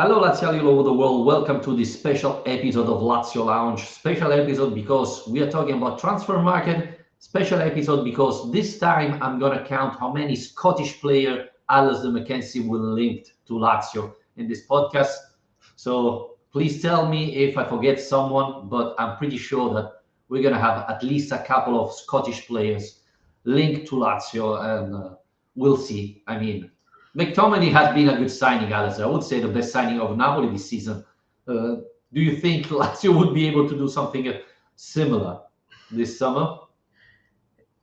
Hello, Laziali all over the world. Welcome to this special episode of Lazio Lounge. Special episode because we are talking about transfer market. Special episode because this time I'm going to count how many Scottish player Alasdair McKenzie will link to Lazio in this podcast. So please tell me if I forget someone, but I'm pretty sure that we're going to have at least a couple of Scottish players linked to Lazio, and we'll see. I mean, McTominay has been a good signing, Alistair. I would say the best signing of Napoli this season. Do you think Lazio would be able to do something similar this summer?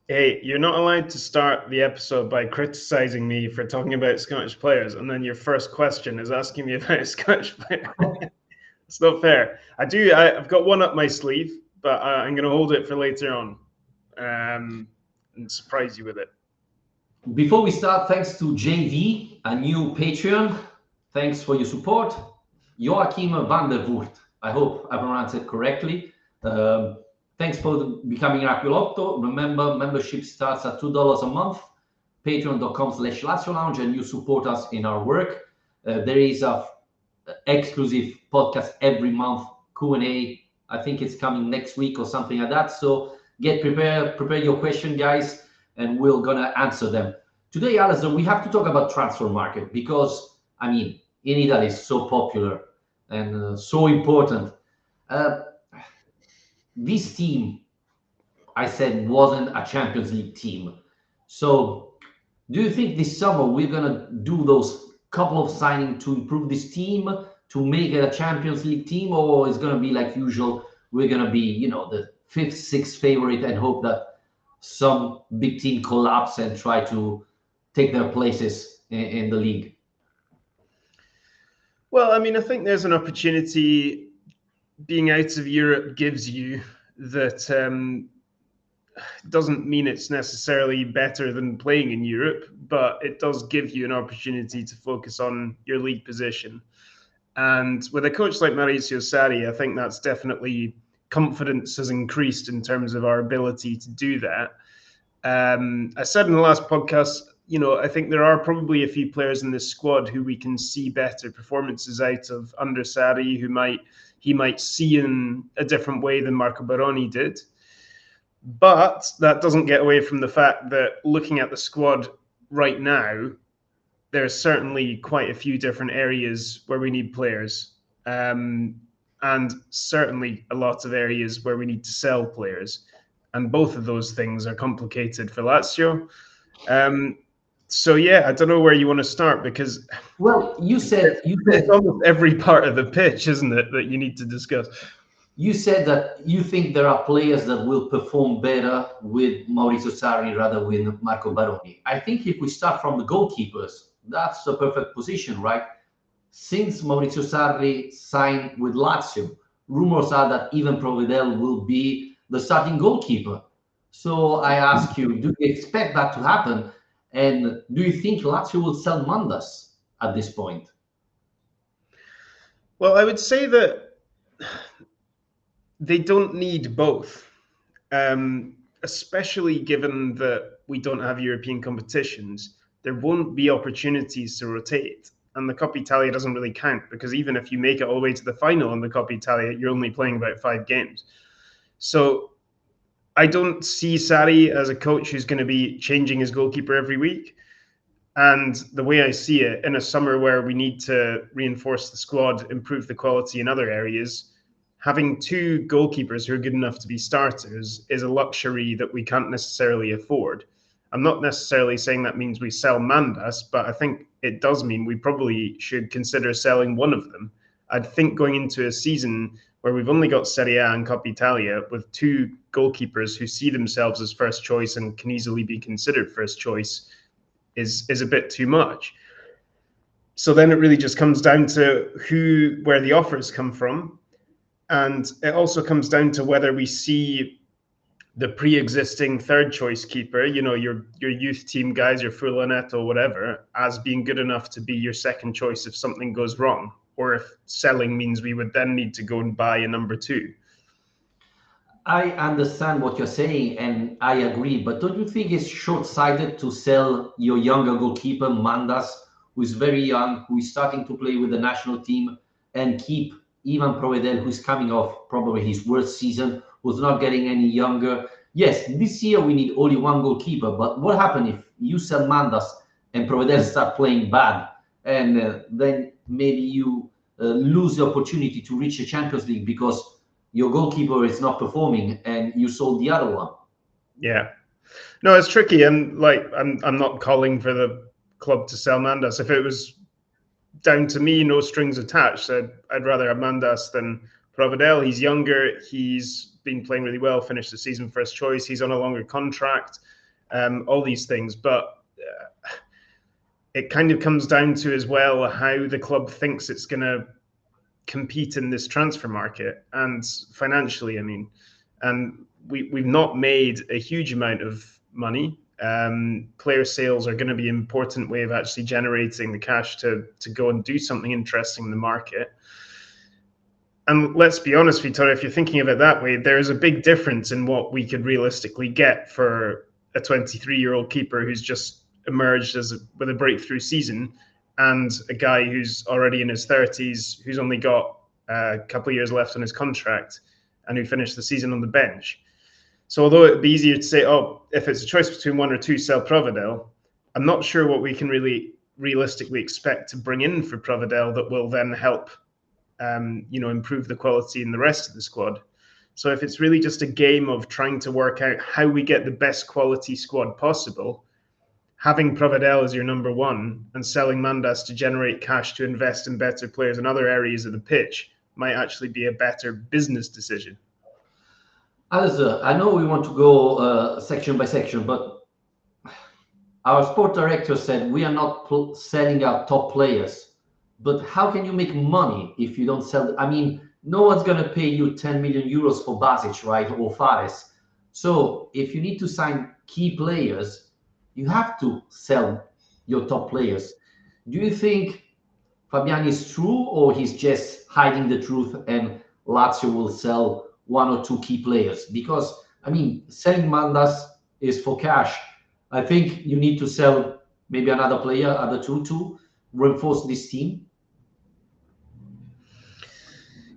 Hey, you're not allowed to start the episode by criticizing me for talking about Scottish players, and then your first question is asking me about a Scottish player. It's not fair. I've got one up my sleeve, but I'm going to hold it for later on and surprise you with it. Before we start, thanks to JV, a new Patreon. Thanks for your support. Joachim van der Voort. I hope I pronounced it correctly. Thanks for becoming an Aquilotto. Remember, membership starts at $2 a month. Patreon.com/Lazio Lounge, and you support us in our work. There is a exclusive podcast every month, Q&A. I think it's coming next week or something like that. So get prepared, prepare your question, guys, and we're gonna answer them. Today, Alasdair, we have to talk about transfer market because, I mean, in Italy it's so popular and so important. This team, I said, wasn't a Champions League team. So do you think this summer we're gonna do those couple of signings to improve this team, to make it a Champions League team, or it's gonna be like usual, we're gonna be, the fifth, sixth favorite and hope that some big team collapse and try to take their places in the league? Well, I mean, I think there's an opportunity being out of Europe gives you that doesn't mean it's necessarily better than playing in Europe, but it does give you an opportunity to focus on your league position. And with a coach like Maurizio Sarri, I think that's definitely confidence has increased in terms of our ability to do that. I said in the last podcast, I think there are probably a few players in this squad who we can see better performances out of under Sarri, he might see in a different way than Marco Baroni did. But that doesn't get away from the fact that looking at the squad right now, there's certainly quite a few different areas where we need players. And certainly a lot of areas where we need to sell players. And both of those things are complicated for Lazio. So yeah, I don't know where you want to start because You said it's almost every part of the pitch, isn't it, that you need to discuss. You said that you think there are players that will perform better with Maurizio Sarri rather with Marco Baroni. I think if we start from the goalkeepers, that's the perfect position, right? Since Maurizio Sarri signed with Lazio, rumors are that even Provedel will be the starting goalkeeper. So I ask you, do you expect that to happen? And do you think Lazio will sell Mandas at this point? Well, I would say that they don't need both, especially given that we don't have European competitions. There won't be opportunities to rotate. And the Coppa Italia doesn't really count because even if you make it all the way to the final in the Coppa Italia, you're only playing about 5 games. So I don't see Sarri as a coach who's going to be changing his goalkeeper every week. And the way I see it, in a summer where we need to reinforce the squad, improve the quality in other areas, having 2 goalkeepers who are good enough to be starters is a luxury that we can't necessarily afford. I'm not necessarily saying that means we sell Mandas, but I think it does mean we probably should consider selling one of them. I'd think going into a season where we've only got Serie A and Coppa Italia with 2 goalkeepers who see themselves as first choice and can easily be considered first choice is a bit too much. So then it really just comes down to where the offers come from. And it also comes down to whether we see the pre-existing third choice keeper, your youth team guys, your Fulanetto, whatever, as being good enough to be your second choice if something goes wrong, or if selling means we would then need to go and buy a number 2. I understand what you're saying, and I agree. But don't you think it's short-sighted to sell your younger goalkeeper, Mandas, who is very young, who is starting to play with the national team, and keep Ivan Provedel, who's coming off probably his worst season, who's not getting any younger. Yes, this year we need only one goalkeeper, but what happens if you sell Mandas and Provedel start playing bad, and then maybe you lose the opportunity to reach the Champions League because your goalkeeper is not performing and you sold the other one? Yeah. No, it's tricky, and like I'm not calling for the club to sell Mandas. If it was down to me, no strings attached, I'd rather have Mandas than Provedel. He's younger. He's been playing really well. Finished the season first choice. He's on a longer contract. All these things, but it kind of comes down to as well how the club thinks it's going to compete in this transfer market and financially. I mean, and we've not made a huge amount of money. Player sales are going to be an important way of actually generating the cash to go and do something interesting in the market. And let's be honest, Vittorio, if you're thinking of it that way, there is a big difference in what we could realistically get for a 23-year-old keeper who's just emerged with a breakthrough season, and a guy who's already in his 30s, who's only got a couple of years left on his contract, and who finished the season on the bench. So although it'd be easier to say, oh, if it's a choice between one or two, sell Provedel, I'm not sure what we can really realistically expect to bring in for Provedel that will then help improve the quality in the rest of the squad. So if it's really just a game of trying to work out how we get the best quality squad possible, having Provedel as your number one and selling Mandas to generate cash to invest in better players in other areas of the pitch might actually be a better business decision. Alasdair, I know we want to go section by section, but our sport director said we are not selling our top players. But how can you make money if you don't sell? I mean, no one's going to pay you 10 million euros for Basic, right? Or Fares. So if you need to sign key players, you have to sell your top players. Do you think Fabiani is true, or he's just hiding the truth and Lazio will sell one or two key players? Because, I mean, selling Mandas is for cash. I think you need to sell maybe another player, other two, to reinforce this team.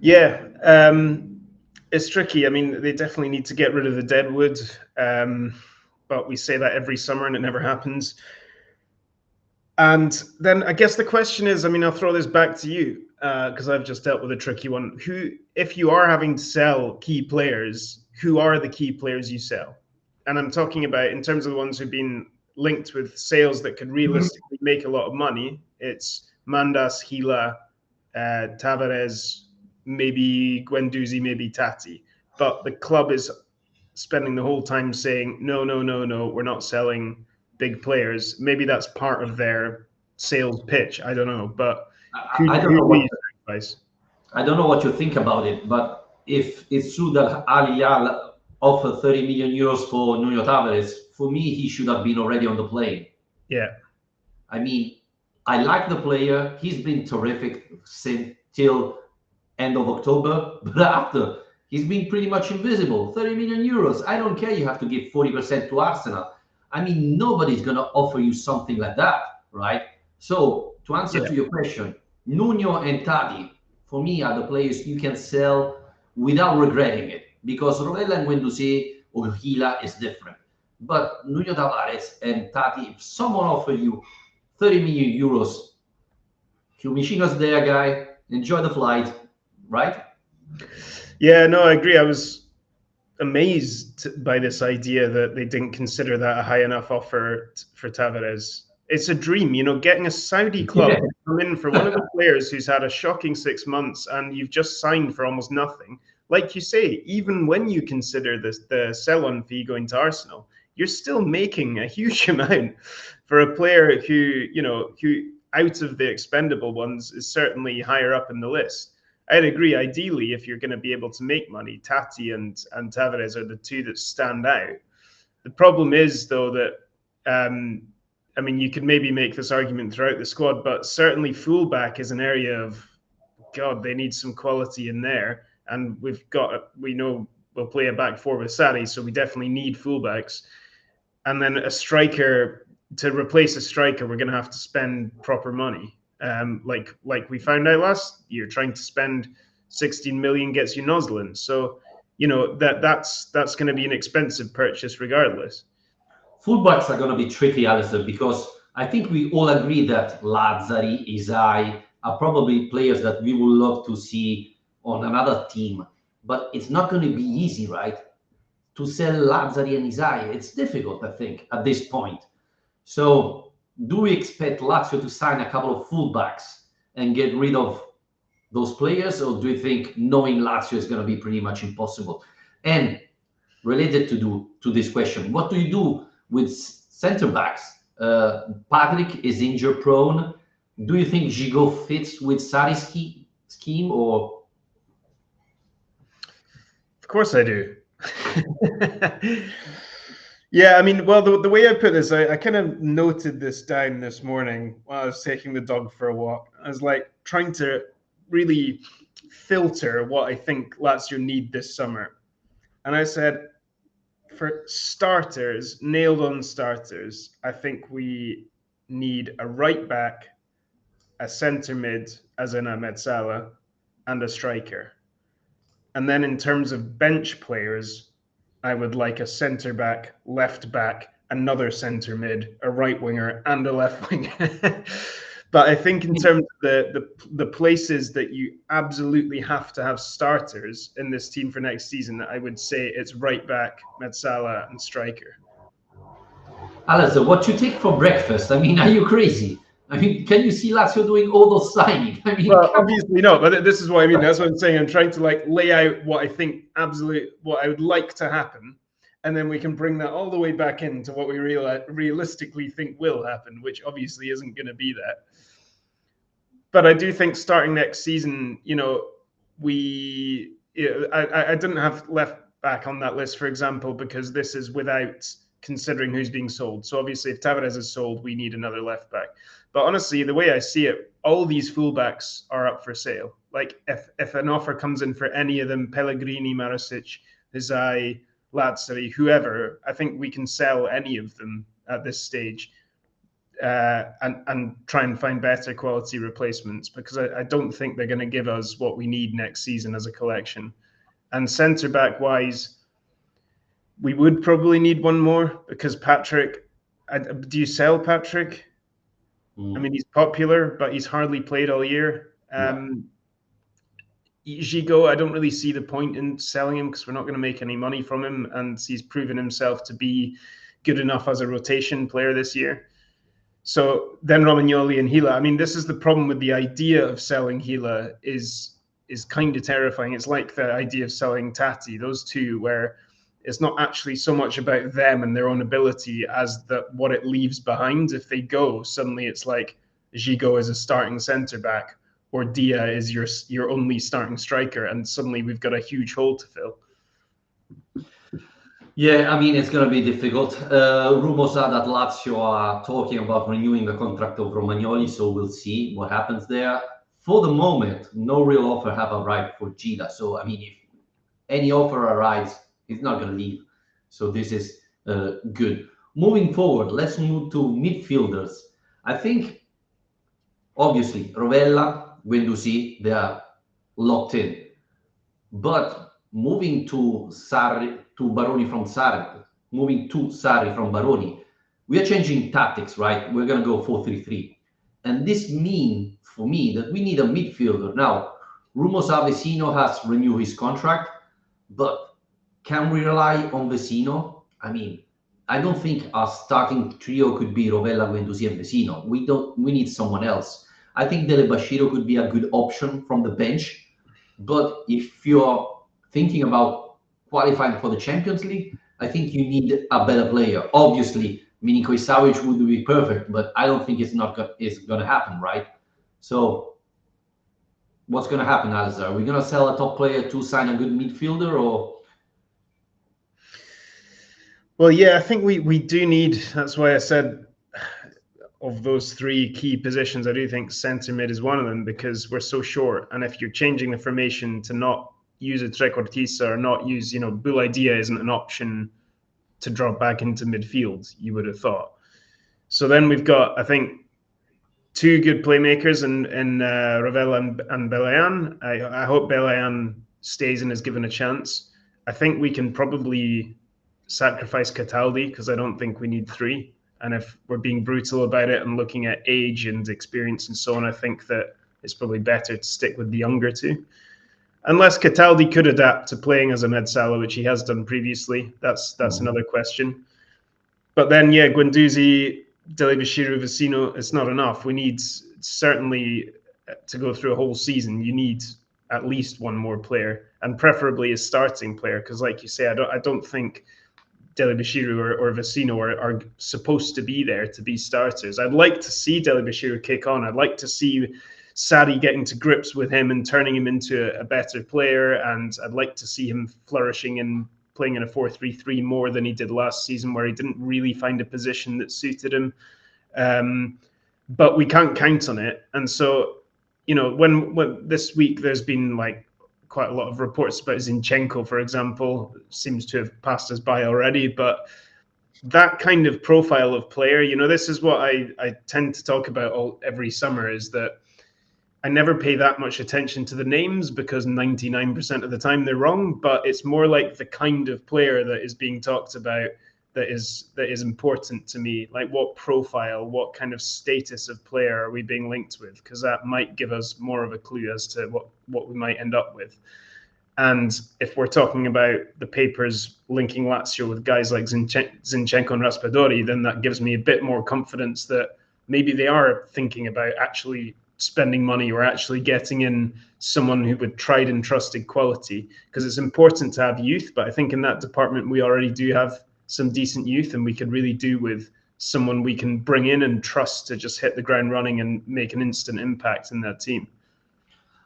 Yeah, it's tricky. I mean, they definitely need to get rid of the deadwood, but we say that every summer and it never happens. And then I guess the question is, I mean, I'll throw this back to you because I've just dealt with a tricky one. Who, if you are having to sell key players, who are the key players you sell? And I'm talking about in terms of the ones who've been linked with sales that could realistically make a lot of money. It's Mandas, Gila, Tavares, maybe Guendouzi, maybe Tati. But the club is spending the whole time saying, no, we're not selling big players. Maybe that's part of their sales pitch. I don't know. But I don't know what you think about it. But if it's true that Al Hilal offered 30 million euros for Nuno Tavares, for me, he should have been already on the plane. Yeah. I mean, I like the player. He's been terrific since till end of October. But after, he's been pretty much invisible. 30 million euros. I don't care. You have to give 40% to Arsenal. I mean, nobody's going to offer you something like that, right? So to answer to your question, Nuno and Tati, for me, are the players you can sell without regretting it. Because Rovella and Guendouzi or Gila is different. But Nuno Tavares and Tati, if someone offer you 30 million euros, Fiumicino's there, guy. Enjoy the flight, right? Yeah, no, I agree. I was amazed by this idea that they didn't consider that a high enough offer for Tavares. It's a dream, getting a Saudi club to come in for one of the players who's had a shocking 6 months and you've just signed for almost nothing. Like you say, even when you consider the sell-on fee going to Arsenal, you're still making a huge amount for a player who out of the expendable ones is certainly higher up in the list. I'd agree, ideally, if you're going to be able to make money, Tati and Tavares are the two that stand out. The problem is, though, that, you could maybe make this argument throughout the squad, but certainly fullback is an area of, God, they need some quality in there. And we know we'll play a back four with Sarri, so we definitely need fullbacks. And then a striker, to replace a striker, we're going to have to spend proper money. Like we found out last year, trying to spend 16 million gets you Noslin. So, that's going to be an expensive purchase regardless. Fullbacks are going to be tricky, Alistair, because I think we all agree that Lazzari, Isai are probably players that we would love to see on another team. But it's not going to be easy, right? To sell Lazzari and Isai. It's difficult, I think, at this point. So do we expect Lazio to sign a couple of fullbacks and get rid of those players, or do you think knowing Lazio is going to be pretty much impossible? And related to this question, what do you do with centre backs? Patrick is injury prone. Do you think Gigot fits with Sarri's scheme, or? Of course I do. Yeah, I mean, well, the way I put this, I kind of noted this down this morning while I was taking the dog for a walk. I was like trying to really filter what I think Lazio need this summer. And I said, for starters, nailed on starters, I think we need a right back, a centre mid, as in a Mezzala, and a striker. And then in terms of bench players, I would like a centre back, left back, another centre mid, a right winger, and a left winger. But I think in terms of the places that you absolutely have to have starters in this team for next season, I would say it's right back, Mezzala, and striker. Alistair, what you take for breakfast? I mean, are you crazy? I mean, can you see Lazio doing all those signings? I mean, well, obviously not, but this is what I mean. That's what I'm saying. I'm trying to lay out what I think what I would like to happen, and then we can bring that all the way back into what we realistically think will happen, which obviously isn't going to be that. But I do think starting next season, I didn't have left back on that list, for example, because this is without considering who's being sold. So obviously, if Tavares is sold, we need another left back. But honestly, the way I see it, all these fullbacks are up for sale. Like if an offer comes in for any of them, Pellegrini, Marasic, Isai, Lazzari, whoever, I think we can sell any of them at this stage and try and find better quality replacements, because I don't think they're going to give us what we need next season as a collection. And centre back wise, we would probably need one more, because Patrick, do you sell Patrick? I mean, he's popular, but he's hardly played all year. Gigot, I don't really see the point in selling him, because we're not going to make any money from him, and he's proven himself to be good enough as a rotation player this year. So then Romagnoli and Gila. I mean, this is the problem with the idea of selling Gila is kind of terrifying. It's like the idea of selling Tati, those two, where it's not actually so much about them and their own ability as what it leaves behind. If they go, suddenly it's like Gigot is a starting centre back, or Dia is your only starting striker, and suddenly we've got a huge hole to fill. Yeah, I mean, it's going to be difficult. Rumors are that Lazio are talking about renewing the contract of Romagnoli, so we'll see what happens there. For the moment, no real offer have arrived for Gila. So, I mean, if any offer arrives, he's not going to leave. So this is good. Moving forward, let's move to midfielders. I think, obviously, Rovella, Guendouzi, they are locked in. But moving to Sarri, to Baroni from Sarri, moving to Sarri from Baroni, we are changing tactics, right? We're going to go 4-3-3. And this means, for me, that we need a midfielder. Now, rumors are Vecino has renewed his contract, but can we rely on Vecino? I mean, I don't think our starting trio could be Rovella, Guendouzi, and Vecino. We need someone else. I think Dele Bashiru could be a good option from the bench. But if you're thinking about qualifying for the Champions League, I think you need a better player. Obviously, Milinkovic Savic would be perfect, but I don't think it's going to happen, right? So what's going to happen, Alasdair? Are we going to sell a top player to sign a good midfielder, or? Well, yeah, I think we do need. That's why I said of those three key positions, I do think centre mid is one of them, because we're so short. And if you're changing the formation to not use a trequartista or not use, Boulaïdia isn't an option to drop back into midfield, you would have thought. So then we've got, I think, two good playmakers in Ravella and Belayan. I hope Belayan stays and is given a chance. I think we can probably sacrifice Cataldi because I don't think we need three. And if we're being brutal about it and looking at age and experience and so on, I think that it's probably better to stick with the younger two. Unless Cataldi could adapt to playing as a Medsala, which he has done previously. That's another question. But then, yeah, Guendouzi, Dele-Bashiru, Vecino, it's not enough. We need, certainly, to go through a whole season, you need at least one more player, and preferably a starting player, because like you say, I don't think Dele-Bashiru or Vecino are supposed to be there to be starters. I'd like to see Dele-Bashiru kick on. I'd like to see Sarri getting to grips with him and turning him into a better player, and I'd like to see him flourishing and playing in a 4-3-3 more than he did last season, where he didn't really find a position that suited him. But we can't count on it. And so, when this week there's been like quite a lot of reports about Zinchenko, for example, seems to have passed us by already. But that kind of profile of player, this is what I tend to talk about every summer, is that I never pay that much attention to the names because 99% of the time they're wrong, but it's more like the kind of player that is being talked about that is important to me. Like what profile, what kind of status of player are we being linked with? Because that might give us more of a clue as to what we might end up with. And if we're talking about the papers linking Lazio with guys like Zinchenko and Raspadori, then that gives me a bit more confidence that maybe they are thinking about actually spending money or actually getting in someone who would tried and trusted quality, because it's important to have youth. But I think in that department, we already do have some decent youth, and we could really do with someone we can bring in and trust to just hit the ground running and make an instant impact in that team.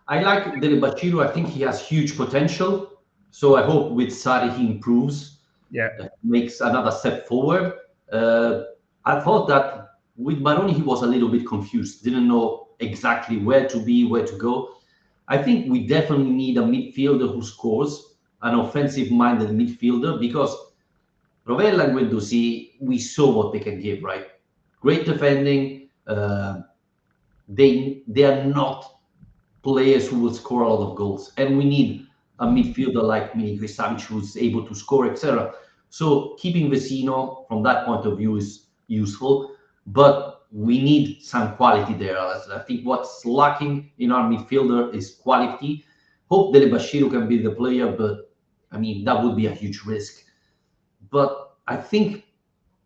I like Dele-Bashiru. I think he has huge potential. So I hope with Sarri he improves. Yeah. Makes another step forward. I thought that with Baroni, he was a little bit confused, didn't know exactly where to be, where to go. I think we definitely need a midfielder who scores, an offensive-minded midfielder, because Rovella and Guendouzi, we saw what they can give, right? Great defending. They are not players who will score a lot of goals, and we need a midfielder like Milinkovic-Savic who's able to score, etc. So keeping Vecino from that point of view is useful, but we need some quality there. I think what's lacking in our midfielder is quality. Hope Dele-Bashiru can be the player, but I mean, that would be a huge risk. But I think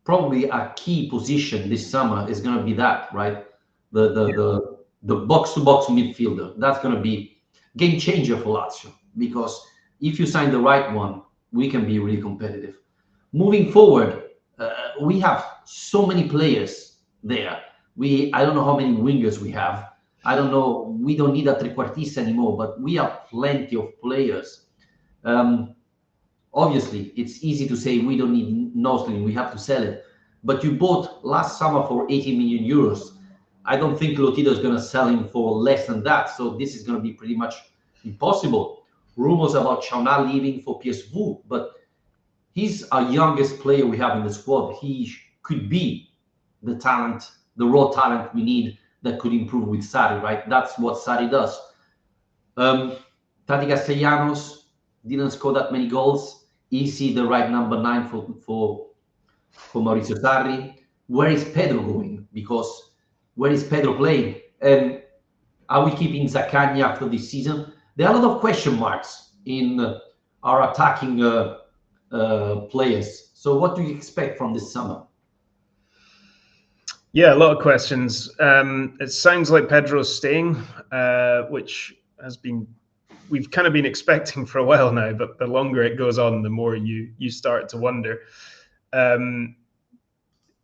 probably a key position this summer is going to be that, right? The box-to-box midfielder. That's going to be game changer for Lazio, because if you sign the right one, we can be really competitive. Moving forward, we have so many players there. I don't know how many wingers we have. I don't know. We don't need a trequartista anymore, but we have plenty of players. Obviously, it's easy to say we don't need Noslin, we have to sell it. But you bought last summer for 80 million euros. I don't think Lotito is going to sell him for less than that. So this is going to be pretty much impossible. Rumors about Chauna leaving for PSV, but he's our youngest player we have in the squad. He could be the talent, the raw talent we need that could improve with Sarri, right? That's what Sarri does. Tati Castellanos didn't score that many goals. Is he the right number 9 for Maurizio Sarri? Where is Pedro going? Because where is Pedro playing? And are we keeping Zaccagni after this season? There are a lot of question marks in our attacking players. So what do you expect from this summer? Yeah, a lot of questions. It sounds like Pedro's staying, which has been we've kind of been expecting for a while now. But the longer it goes on, the more you start to wonder.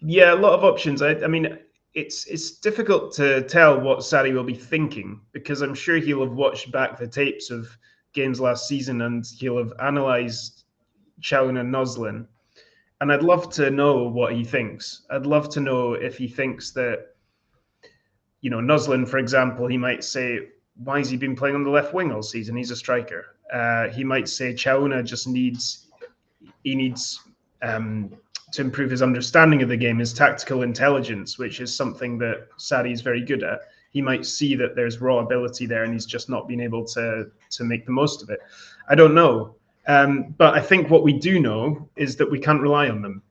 Yeah, a lot of options. I mean, it's difficult to tell what Sarri will be thinking, because I'm sure he'll have watched back the tapes of games last season and he'll have analysed Chown and Noslin. And I'd love to know what he thinks. I'd love to know if he thinks that, Noslin, for example, he might say, why has he been playing on the left wing all season? He's a striker. He might say Chauna just needs to improve his understanding of the game, his tactical intelligence, which is something that Sarri is very good at. He might see that there's raw ability there and he's just not been able to make the most of it. I don't know. But I think what we do know is that we can't rely on them.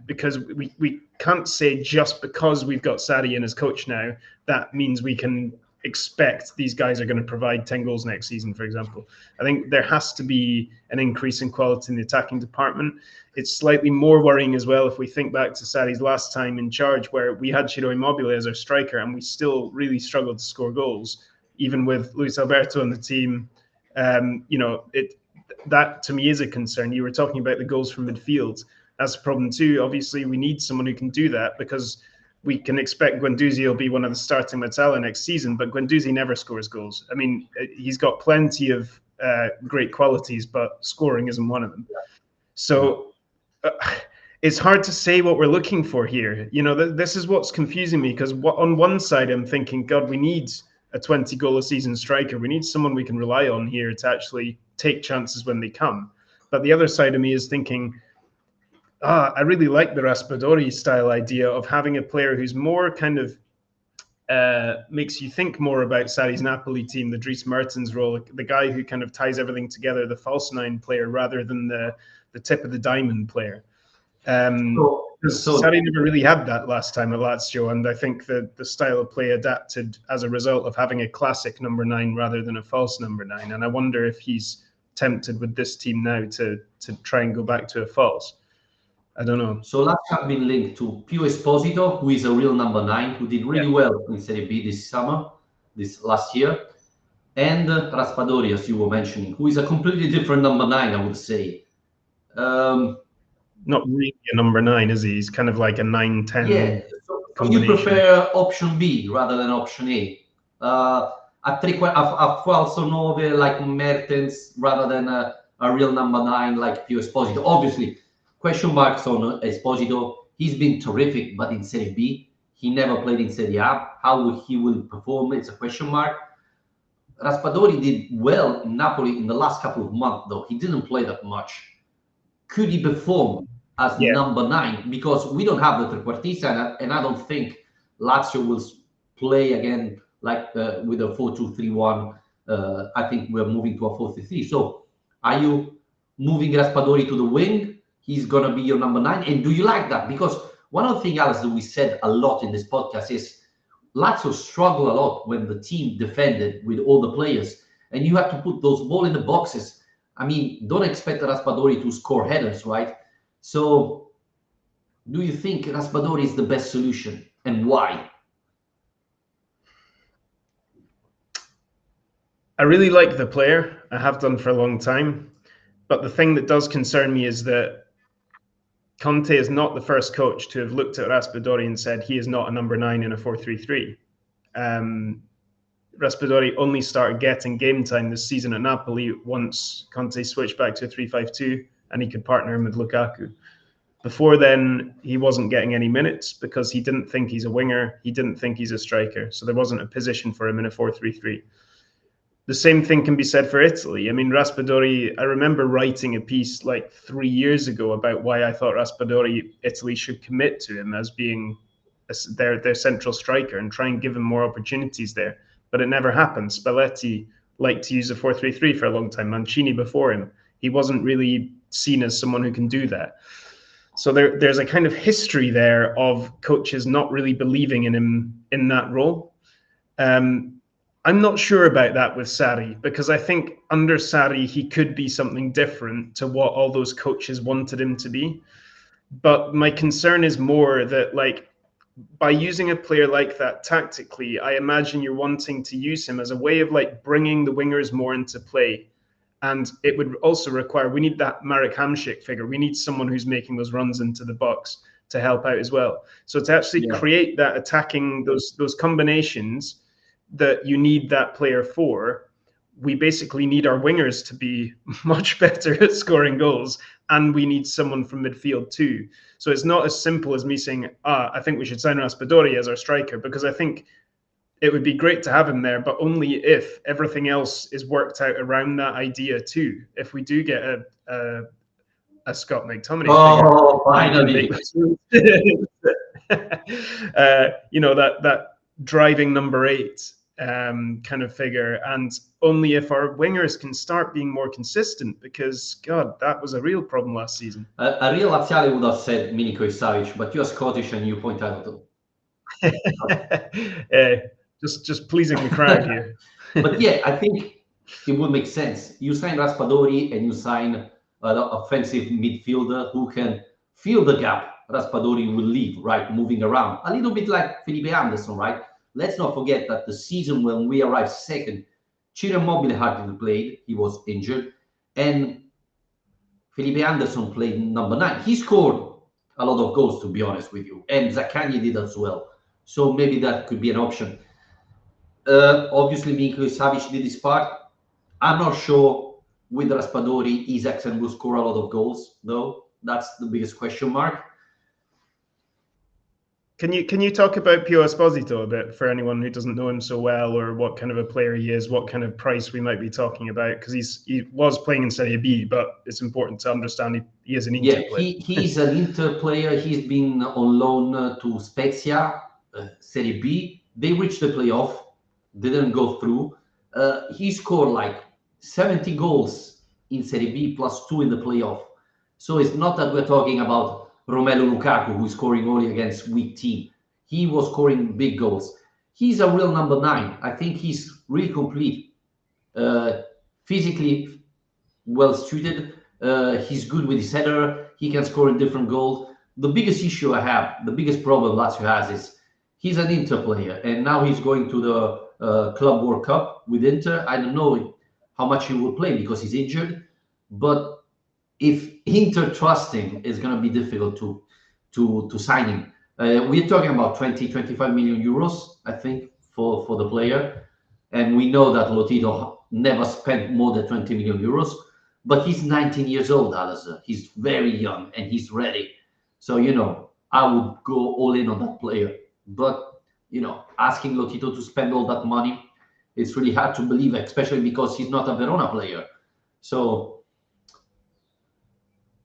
Because we can't say just because we've got Sarri in as coach now, that means we can expect these guys are going to provide 10 goals next season, for example. I think there has to be an increase in quality in the attacking department. It's slightly more worrying as well if we think back to Sarri's last time in charge, where we had Ciro Immobile as our striker and we still really struggled to score goals, even with Luis Alberto on the team. That to me is a concern. You were talking about the goals from midfield. That's a problem too. Obviously, we need someone who can do that, because we can expect Guendouzi will be one of the starting Mezzala next season, but Guendouzi never scores goals. I mean, he's got plenty of great qualities, but scoring isn't one of them. So it's hard to say what we're looking for here. This is what's confusing me, because on one side, I'm thinking, God, we need a 20-goal-a-season striker. We need someone we can rely on here to actually take chances when they come. But the other side of me is thinking, I really like the Raspadori style idea of having a player who's more kind of makes you think more about Sarri's Napoli team, the Dries Mertens role, the guy who kind of ties everything together, the false nine player rather than the tip of the diamond player. Sarri never really had that last time at Lazio, and I think that the style of play adapted as a result of having a classic number 9 rather than a false number 9. And I wonder if he's tempted with this team now to try and go back to a false. I don't know. So Lazio have been linked to Pio Esposito, who is a real number 9, who did really well in Serie B this last year, and Raspadori, as you were mentioning, who is a completely different number 9, I would say. Not really a number 9, is he? He's kind of like a 9-10. Yeah. So you prefer option B rather than option A? A falso 9 like Mertens rather than a real number 9 like Pio Esposito. Obviously, question marks on Esposito. He's been terrific, but in Serie B, he never played in Serie A. How he will perform, it's a question mark. Raspadori did well in Napoli in the last couple of months, though. He didn't play that much. Could he perform as number 9? Because we don't have the trequartista, and I don't think Lazio will play again like with a 4-2-3-1. I think we're moving to a 4-3-3. So are you moving Raspadori to the wing? He's going to be your number 9. And do you like that? Because one of the things, Alex, that we said a lot in this podcast is Lazio struggle a lot when the team defended with all the players. And you have to put those balls in the boxes. I mean, don't expect Raspadori to score headers, right? So do you think Raspadori is the best solution, and why? I really like the player. I have done for a long time. But the thing that does concern me is that Conte is not the first coach to have looked at Raspadori and said he is not a number 9 in a 4-3-3. Raspadori only started getting game time this season at Napoli once Conte switched back to a 3-5-2 and he could partner him with Lukaku. Before then, he wasn't getting any minutes because he didn't think he's a winger. He didn't think he's a striker. So there wasn't a position for him in a 4-3-3. The same thing can be said for Italy. I mean, Raspadori, I remember writing a piece like 3 years ago about why I thought Raspadori, Italy should commit to him as being their central striker and try and give him more opportunities there. But it never happened. Spalletti liked to use a 4-3-3 for a long time. Mancini before him. He wasn't really seen as someone who can do that. So there's a kind of history there of coaches not really believing in him in that role. I'm not sure about that with Sarri, because I think under Sarri, he could be something different to what all those coaches wanted him to be. But my concern is more that, like, by using a player like that tactically, I imagine you're wanting to use him as a way of like bringing the wingers more into play. And it would also require, we need that Marek Hamšík figure. We need someone who's making those runs into the box to help out as well. So to actually create that attacking, those combinations that you need that player for, we basically need our wingers to be much better at scoring goals, and we need someone from midfield too. So it's not as simple as me saying, I think we should sign Raspadori as our striker, because I think it would be great to have him there, but only if everything else is worked out around that idea too. If we do get a Scott McTominay Oh, figure. finally! That driving number 8 kind of figure, and only if our wingers can start being more consistent, because God, that was a real problem last season. A real Laziale would have said Milinkovic Savic, but you're Scottish and you point out. Just pleasing the crowd here. But yeah, I think it would make sense. You sign Raspadori and you sign an offensive midfielder who can fill the gap Raspadori will leave, right? Moving around. A little bit like Felipe Anderson, right? Let's not forget that the season when we arrived second, Ciro Immobile hardly played. He was injured. And Felipe Anderson played number 9. He scored a lot of goals, to be honest with you. And Zaccagni did as well. So maybe that could be an option. Obviously, Milinkovic Savic did his part. I'm not sure with Raspadori, Isaksen will score a lot of goals, though. That's the biggest question mark. Can you talk about Pio Esposito a bit for anyone who doesn't know him so well, or what kind of a player he is, what kind of price we might be talking about? Because he was playing in Serie B, but it's important to understand he is an Inter player. He's an Inter player. He's been on loan to Spezia, Serie B. They reached the playoff, didn't go through. He scored like 70 goals in Serie B plus 2 in the playoff. So it's not that we're talking about Romelu Lukaku, who's scoring only against weak team. He was scoring big goals. He's a real number 9. I think he's really complete. Physically well suited. He's good with his header. He can score in different goals. The biggest issue I have, the biggest problem Lazio has is he's an Inter player, and now he's going to the Club World Cup with Inter. I don't know how much he will play because he's injured, but if Inter trust him, it's going to be difficult to sign him. We're talking about 25 million euros, I think, for the player. And we know that Lotito never spent more than 20 million euros. But he's 19 years old, Alasdair. He's very young and he's ready. So, I would go all in on that player. But, asking Lotito to spend all that money, it's really hard to believe, especially because he's not a Verona player. So...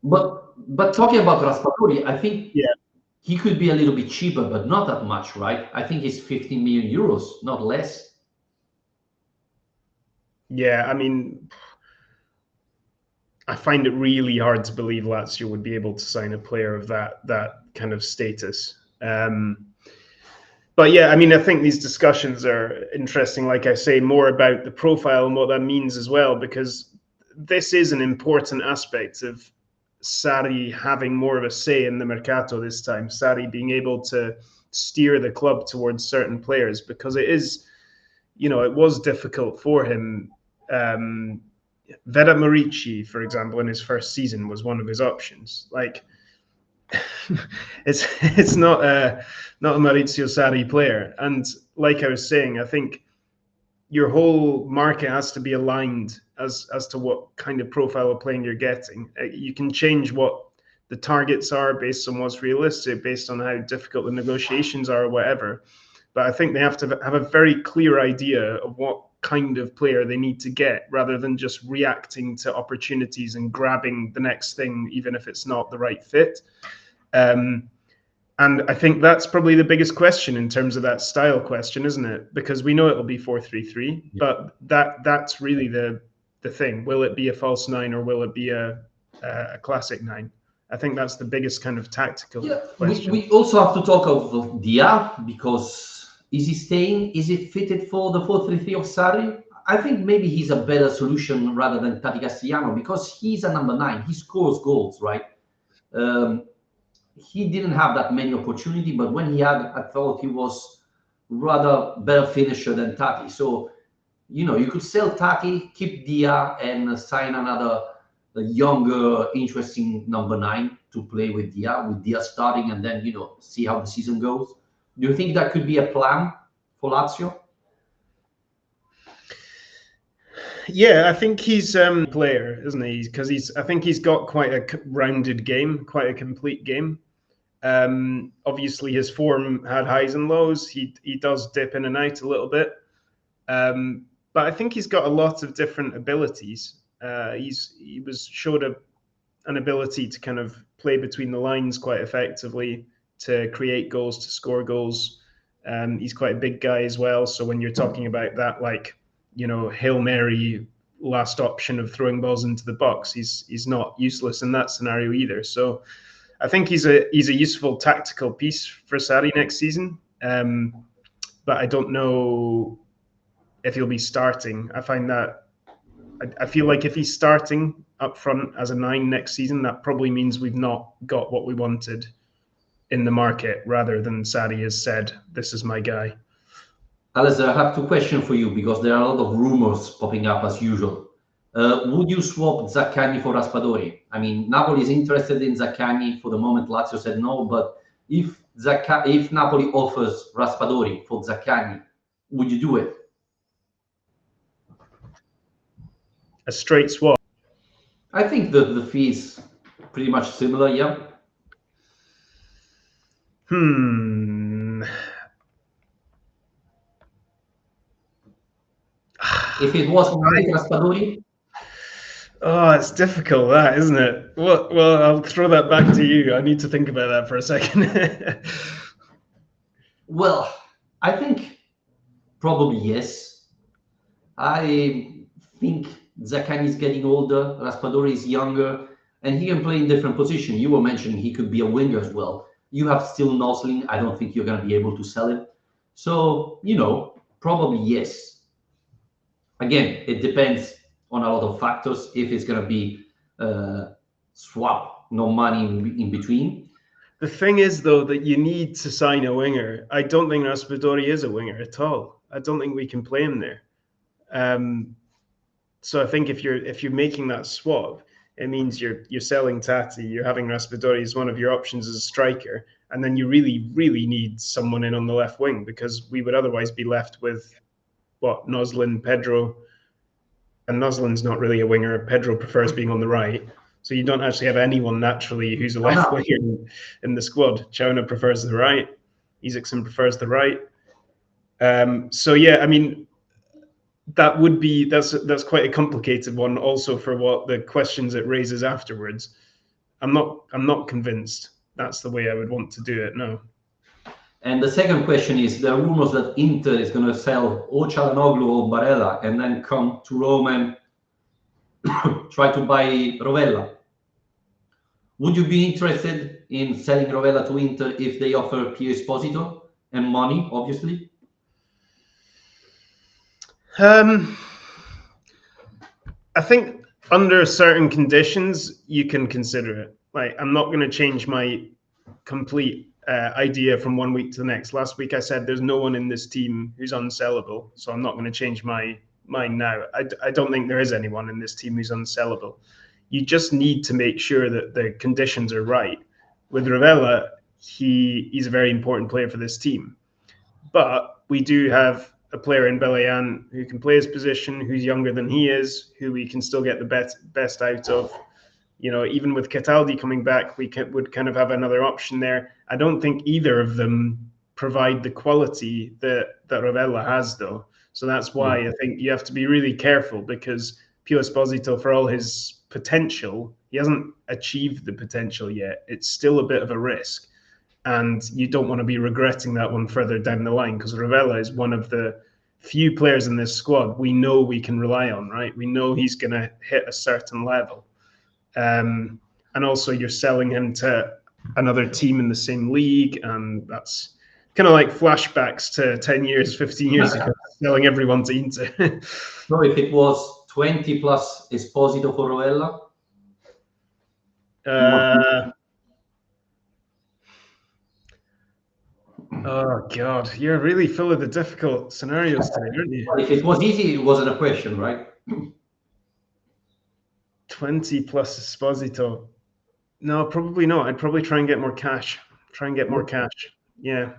But talking about Raspadori, I think he could be a little bit cheaper, but not that much, right? I think it's 15 million euros, not less. Yeah, I mean, I find it really hard to believe Lazio would be able to sign a player of that kind of status. But yeah, I mean, I think these discussions are interesting, like I say, more about the profile and what that means as well, because this is an important aspect of Sarri having more of a say in the mercato this time. Sarri being able to steer the club towards certain players, because it is, it was difficult for him. Vedat Maurizio, for example, in his first season was one of his options. Like, it's not a Maurizio Sarri player. And like I was saying, I think your whole market has to be aligned as to what kind of profile of playing you're getting. You can change what the targets are based on what's realistic, based on how difficult the negotiations are or whatever. But I think they have to have a very clear idea of what kind of player they need to get, rather than just reacting to opportunities and grabbing the next thing, even if it's not the right fit. And I think that's probably the biggest question in terms of that style question, isn't it? Because we know it'll be 4-3-3, but that's really the thing. Will it be a false 9 or will it be a classic 9? I think that's the biggest kind of tactical question. We also have to talk of Dia, because is he staying? Is he fitted for the 4-3-3 of Sarri? I think maybe he's a better solution rather than Tati Castellano, because he's a number 9. He scores goals, right? He didn't have that many opportunity, but when he had, I thought he was rather better finisher than Tati. So, you could sell Tati, keep Dia, and sign another younger, interesting number 9 to play with Dia starting, and then, see how the season goes. Do you think that could be a plan for Lazio? Yeah, I think he's a player, isn't he? Because I think he's got quite a rounded game, quite a complete game. Obviously, his form had highs and lows. He does dip in and out a little bit, but I think he's got a lot of different abilities. He showed an ability to kind of play between the lines quite effectively, to create goals, to score goals. He's quite a big guy as well. So when you're talking about that, like, Hail Mary last option of throwing balls into the box, he's not useless in that scenario either. So I think he's a useful tactical piece for Sarri next season. But I don't know if he'll be starting. I feel like if he's starting up front as a 9 next season, that probably means we've not got what we wanted in the market, rather than Sarri has said, this is my guy. Alasdair, I have 2 questions for you because there are a lot of rumors popping up as usual. Would you swap Zaccagni for Raspadori? I mean, Napoli is interested in Zaccagni. For the moment, Lazio said no, but if Napoli offers Raspadori for Zaccagni, would you do it? A straight swap? I think the fee is pretty much similar, yeah. If it was Raspadori? Oh, it's difficult, that, isn't it? Well, I'll throw that back to you. I need to think about that for a second. Well, I think probably yes. I think Zaccagni is getting older, Raspadori is younger, and he can play in different positions. You were mentioning he could be a winger as well. You have still Nosling. I don't think you're going to be able to sell him. So, probably yes. Again, it depends on a lot of factors. If it's going to be swap, no money in between. The thing is, though, that you need to sign a winger. I don't think Raspadori is a winger at all. I don't think we can play him there. So I think if you're making that swap, it means you're selling Tati, you're having Raspadori as one of your options as a striker, and then you really, really need someone in on the left wing, because we would otherwise be left with Noslin, Pedro, and Noslin's not really a winger. Pedro prefers being on the right. So you don't actually have anyone naturally who's a left winger in the squad. Chauna prefers the right. Isaacson prefers the right. So yeah, I mean, that's quite a complicated one. Also, for what the questions it raises afterwards, I'm not convinced that's the way I would want to do it. No. And the second question is: there are rumors that Inter is going to sell or Çalhanoğlu or Barella, and then come to Rome and try to buy Rovella. Would you be interested in selling Rovella to Inter if they offer Pio Esposito and money, obviously? I think under certain conditions you can consider it. Like, I'm not going to change my complete idea from one week to the next. Last week I said there's no one in this team who's unsellable, so I'm not going to change my mind now. I don't think there is anyone in this team who's unsellable. You just need to make sure that the conditions are right. With Rovella, he's a very important player for this team, but we do have a player in Belayan who can play his position, who's younger than he is, who we can still get the best out of. Even with Cataldi coming back, would kind of have another option there. I don't think either of them provide the quality that Rovella has, though. So that's why I think you have to be really careful, because Pio Esposito, for all his potential, he hasn't achieved the potential yet. It's still a bit of a risk. And you don't want to be regretting that one further down the line, because Rovella is one of the few players in this squad we know we can rely on, right? We know he's going to hit a certain level. And also you're selling him to another team in the same league, and that's kind of like flashbacks to 10 years, 15 years ago, selling everyone to Inter. So if it was 20 plus Esposito for Rovella? Oh, God. You're really full of the difficult scenarios today, aren't you? If it was easy, it wasn't a question, right? 20 plus Esposito. No, probably not. I'd probably try and get more cash. Yeah.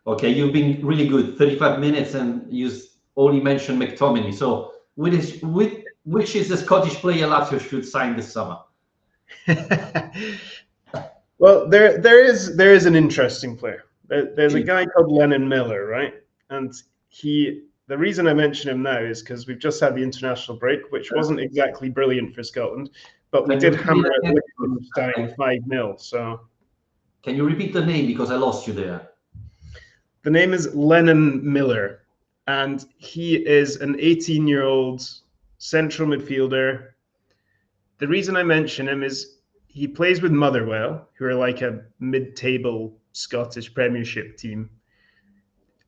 Okay, you've been really good. 35 minutes, and you only mentioned McTominay. So which is the Scottish player Lazio should sign this summer? Well, there is an interesting player. There's a guy called Lennon Miller, right? And the reason I mention him now is because we've just had the international break, which wasn't exactly brilliant for Scotland. But we Can you did repeat hammer it out again? Liechtenstein 5-0. So Can you repeat the name because I lost you there? the name is Lennon Miller, and he is an 18-year-old central midfielder. The reason I mention him is he plays with Motherwell, who are like a mid-table Scottish Premiership team.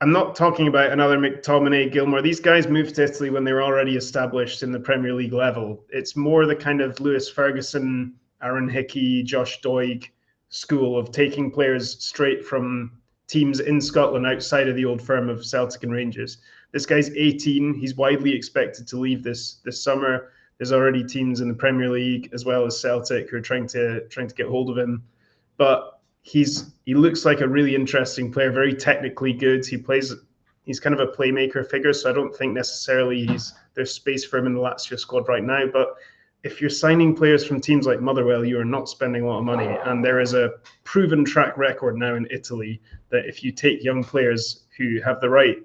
I'm not talking about another McTominay, Gilmore. These guys moved to Italy when they were already established in the Premier League level. It's more the kind of Lewis Ferguson, Aaron Hickey, Josh Doig school of taking players straight from teams in Scotland outside of the old firm of Celtic and Rangers. This guy's 18. He's widely expected to leave this summer. There's already teams in the Premier League as well as Celtic who are trying to get hold of him. But he looks like a really interesting player, very technically good. He's kind of a playmaker figure, so I don't think necessarily there's space for him in the Lazio squad right now. But if you're signing players from teams like Motherwell, you are not spending a lot of money. And there is a proven track record now in Italy that if you take young players who have the right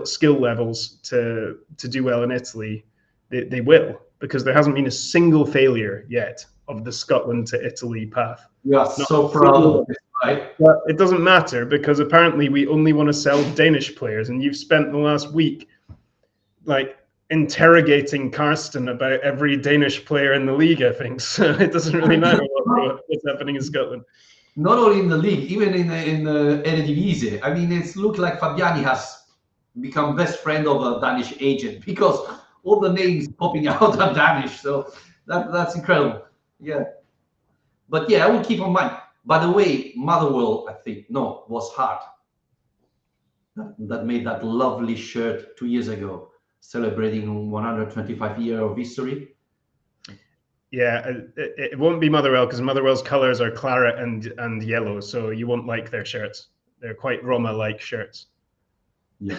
skill levels to do well in Italy, they will, because there hasn't been a single failure yet of the Scotland to Italy path. We are so proud of this, right? But it doesn't matter because apparently we only want to sell Danish players, and you've spent the last week like interrogating Karsten about every Danish player in the league, I think. So it doesn't really matter what's happening in Scotland. Not only in the league, even in the Eredivisie. I mean, it's looked like Fabiani has become best friend of a Danish agent because all the names popping out are Danish. So that's incredible. Yeah. But yeah, I will keep in mind. By the way, Motherwell, I think, was Hart that made that lovely shirt 2 years ago, celebrating 125 years of history. Yeah, it won't be Motherwell because Motherwell's colours are claret and yellow, so you won't like their shirts. They're quite Roma-like shirts. Yeah.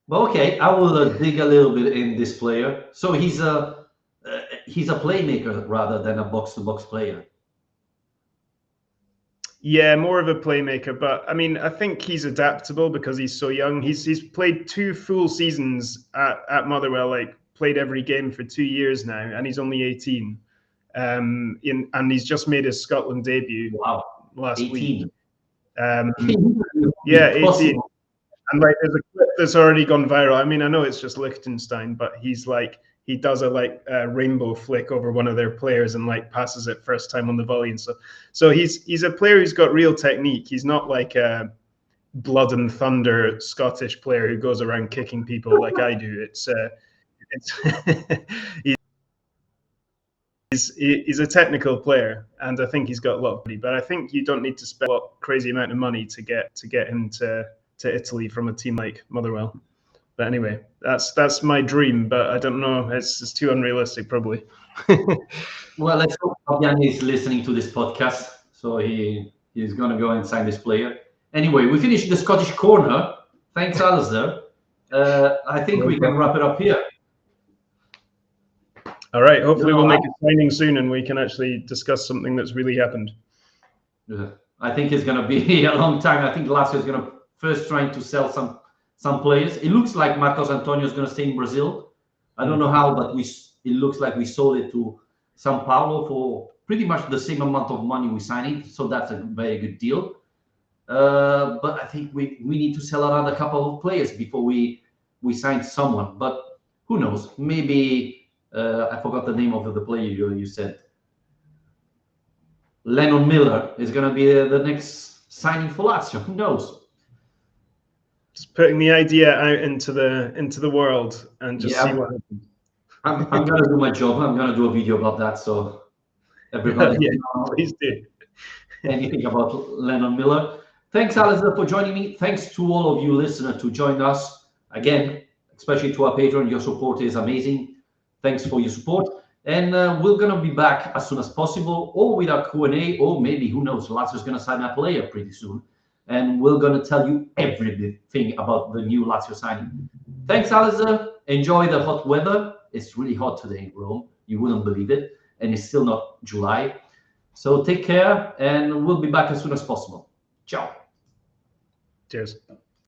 Well, okay, I will dig a little bit in this player. So he's a playmaker rather than a box-to-box player. Yeah, more of a playmaker, but I mean, I think he's adaptable because he's so young. He's played 2 full seasons at Motherwell, like played every game for 2 years now, and he's only 18. And he's just made his Scotland debut last 18. Week. Yeah, 18. And like, there's a clip that's already gone viral. I mean, I know it's just Liechtenstein, but he does a rainbow flick over one of their players and like passes it first time on the volley. And so he's a player who's got real technique. He's not like a blood and thunder Scottish player who goes around kicking people like I do. He's a technical player, and I think he's got a lot of money. But I think you don't need to spend a crazy amount of money to get him to Italy from a team like Motherwell. But anyway, that's my dream, but I don't know. It's too unrealistic, probably. Well, let's hope Fabian is listening to this podcast, so he's going to go and sign this player. Anyway, we finished the Scottish corner. Thanks, Alasdair. I think we can wrap it up here. All right. Hopefully, we'll make a signing soon, and we can actually discuss something that's really happened. I think it's going to be a long time. I think Lazio is going to first trying to sell some players. It looks like Marcos Antonio is going to stay in Brazil. I don't know how, but it looks like we sold it to São Paulo for pretty much the same amount of money we signed it. So that's a very good deal. But I think we need to sell another couple of players before we sign someone. But who knows? Maybe I forgot the name of the player you said. Lennon Miller is going to be the next signing for Lazio. Who knows? Just putting the idea out into the world and just see what happens. I'm going to do my job. I'm going to do a video about that, so everybody please do. Anything about Lennon Miller. Thanks, Alasdair, for joining me. Thanks to all of you listeners to join us. Again, especially to our Patreon, your support is amazing. Thanks for your support. And we're going to be back as soon as possible, or with our Q&A, or maybe, who knows, Lazio is going to sign a player pretty soon. And we're going to tell you everything about the new Lazio signing. Thanks, Alasdair. Enjoy the hot weather. It's really hot today in Rome. You wouldn't believe it. And it's still not July. So take care, and we'll be back as soon as possible. Ciao. Cheers.